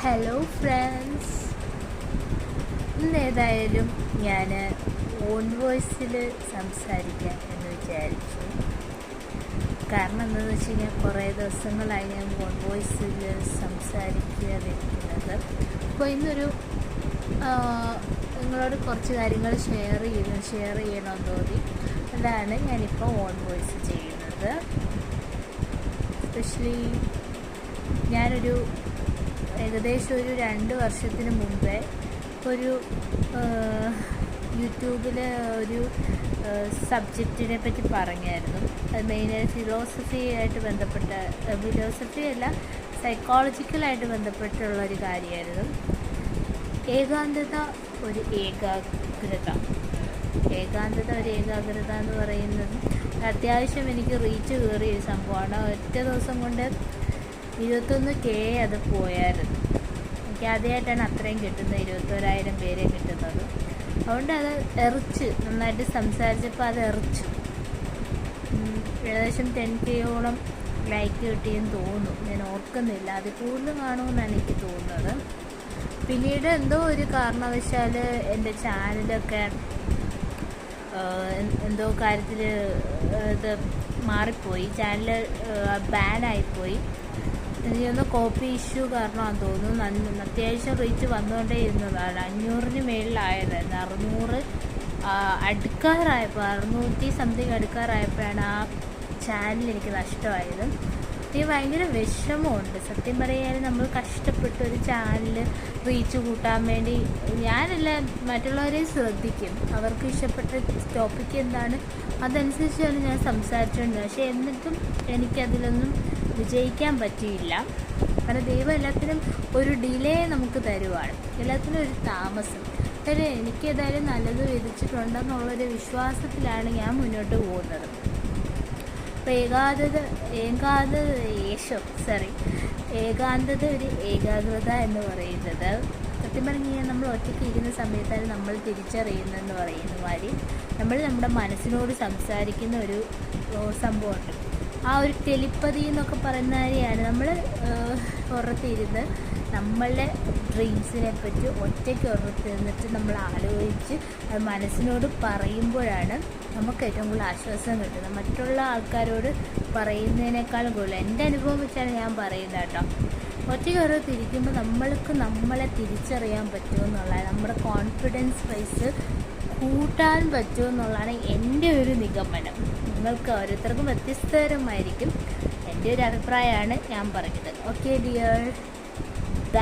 Hello friends, ഇന്നേതായാലും ഞാൻ on വോയിസിൽ സംസാരിക്കാം എന്ന് വിചാരിച്ചു. കാരണം എന്താണെന്ന് വെച്ച് കഴിഞ്ഞാൽ കുറേ ദിവസങ്ങളായി ഞാൻ ഓൺ വോയിസിൽ സംസാരിക്കാതിരിക്കുന്നത്. അപ്പോൾ ഇന്നൊരു നിങ്ങളോട് കുറച്ച് കാര്യങ്ങൾ ഷെയർ ചെയ്യണമെന്ന് തോന്നി. അതാണ് ഞാനിപ്പോൾ ഓൺ വോയിസ് ചെയ്യുന്നത്. എസ്പെഷ്യലി ഞാനൊരു ഏകദേശം ഒരു 2 വർഷത്തിന് മുമ്പേ ഒരു യൂട്യൂബിൽ ഒരു സബ്ജക്റ്റിനെ പറ്റി പറഞ്ഞായിരുന്നു. അത് മെയിനായി ഫിലോസഫി അല്ല, സൈക്കോളജിക്കലായിട്ട് ബന്ധപ്പെട്ടുള്ളൊരു കാര്യമായിരുന്നു. ഏകാന്തത ഒരു ഏകാഗ്രത എന്ന് പറയുന്നത് അത്യാവശ്യം എനിക്ക് റീച്ച് കയറിയ ഒരു സംഭവമാണ്. ഒറ്റ ദിവസം കൊണ്ട് 21K അത് പോയായിരുന്നു. എനിക്ക് ആദ്യമായിട്ടാണ് അത്രയും കിട്ടുന്നത്, 21,000 പേരെ കിട്ടുന്നത്. അതുകൊണ്ട് അത് നന്നായിട്ട് സംസാരിച്ചപ്പോൾ അത് ഏകദേശം 10Kയോളം ലൈക്ക് കിട്ടിയെന്ന് തോന്നുന്നു. ഞാൻ ഓർക്കുന്നില്ല, അത് കൂടുതൽ കാണുമെന്നാണ് എനിക്ക് തോന്നുന്നത്. പിന്നീട് എന്തോ ഒരു കാരണവശാൽ എൻ്റെ ചാനലൊക്കെ എന്തോ കാര്യത്തിൽ ഇത് മാറിപ്പോയി, ചാനൽ ബാനായിപ്പോയി. എനിക്കൊന്ന് കോപ്പി ഇഷ്യൂ കാരണമാണെന്ന് തോന്നുന്നു. അത്യാവശ്യം റീച്ച് വന്നുകൊണ്ടേ ഇരുന്നതാണ്. 500-ന് മേളിലായതായിരുന്നു. 600 അടുക്കാറായപ്പോൾ 600 സംതിങ് അടുക്കാറായപ്പോഴാണ് ആ ചാനൽ എനിക്ക് നഷ്ടമായത്. എനിക്ക് ഭയങ്കര വിഷമമുണ്ട് സത്യം പറയാൻ. നമ്മൾ കഷ്ടപ്പെട്ട് ഒരു ചാനൽ റീച്ച് കൂട്ടാൻ വേണ്ടി ഞാനല്ല മറ്റുള്ളവരെ ശ്രദ്ധിക്കും. അവർക്ക് ഇഷ്ടപ്പെട്ട ടോപ്പിക്ക് എന്താണ് അതനുസരിച്ചാണ് ഞാൻ സംസാരിച്ചുകൊണ്ട്. പക്ഷേ എന്നിട്ടും എനിക്കതിലൊന്നും വിജയിക്കാൻ പറ്റിയില്ല. കാരണം ദൈവം എല്ലാത്തിനും ഒരു ഡിലേ നമുക്ക് തരുവാണ്, എല്ലാത്തിനും ഒരു താമസം. എനിക്ക് ഏതായാലും നല്ലത് വിധിച്ചിട്ടുണ്ടെന്നുള്ളൊരു വിശ്വാസത്തിലാണ് ഞാൻ മുന്നോട്ട് പോകുന്നത്. അപ്പോൾ ഏകാന്തത ഒരു ഏകാഗ്രത എന്ന് പറയുന്നത് സത്യം പറഞ്ഞു കഴിഞ്ഞാൽ നമ്മൾ ഒറ്റയ്ക്ക് ഇരിക്കുന്ന സമയത്താണ് നമ്മൾ തിരിച്ചറിയുന്നതെന്ന് പറയുന്ന മാതിരി നമ്മൾ നമ്മുടെ മനസ്സിനോട് സംസാരിക്കുന്ന ഒരു സംഭവമുണ്ട്. ആ ഒരു ടെലിപ്പതി എന്നൊക്കെ പറയുന്ന കാര്യമാണ്. നമ്മൾ പുറത്തിരുന്ന് നമ്മളുടെ ഡ്രീംസിനെ പറ്റി ഒറ്റയ്ക്ക് ഉറത്തിരുന്നിട്ട് നമ്മൾ ആലോചിച്ച് അത് മനസ്സിനോട് പറയുമ്പോഴാണ് നമുക്ക് ഏറ്റവും കൂടുതൽ ആശ്വാസം കിട്ടുന്നത്. മറ്റുള്ള ആൾക്കാരോട് പറയുന്നതിനേക്കാളും കൂടുതൽ എൻ്റെ അനുഭവം വെച്ചാണ് ഞാൻ പറയുന്നത് കേട്ടോ. ഒറ്റയ്ക്ക് ഓരോത്തിരിക്കുമ്പോൾ നമ്മളെ തിരിച്ചറിയാൻ പറ്റുമെന്നുള്ളതാണ്, നമ്മുടെ കോൺഫിഡൻസ് റൈസ് കൂട്ടാൻ പറ്റുമെന്നുള്ളതാണ് എൻ്റെ ഒരു നിഗമനം. നിങ്ങൾക്ക് ഓരോരുത്തർക്കും വ്യത്യസ്തതരമായിരിക്കും. എൻ്റെ ഒരു അഭിപ്രായമാണ് ഞാൻ പറയുന്നത്. Okay dear.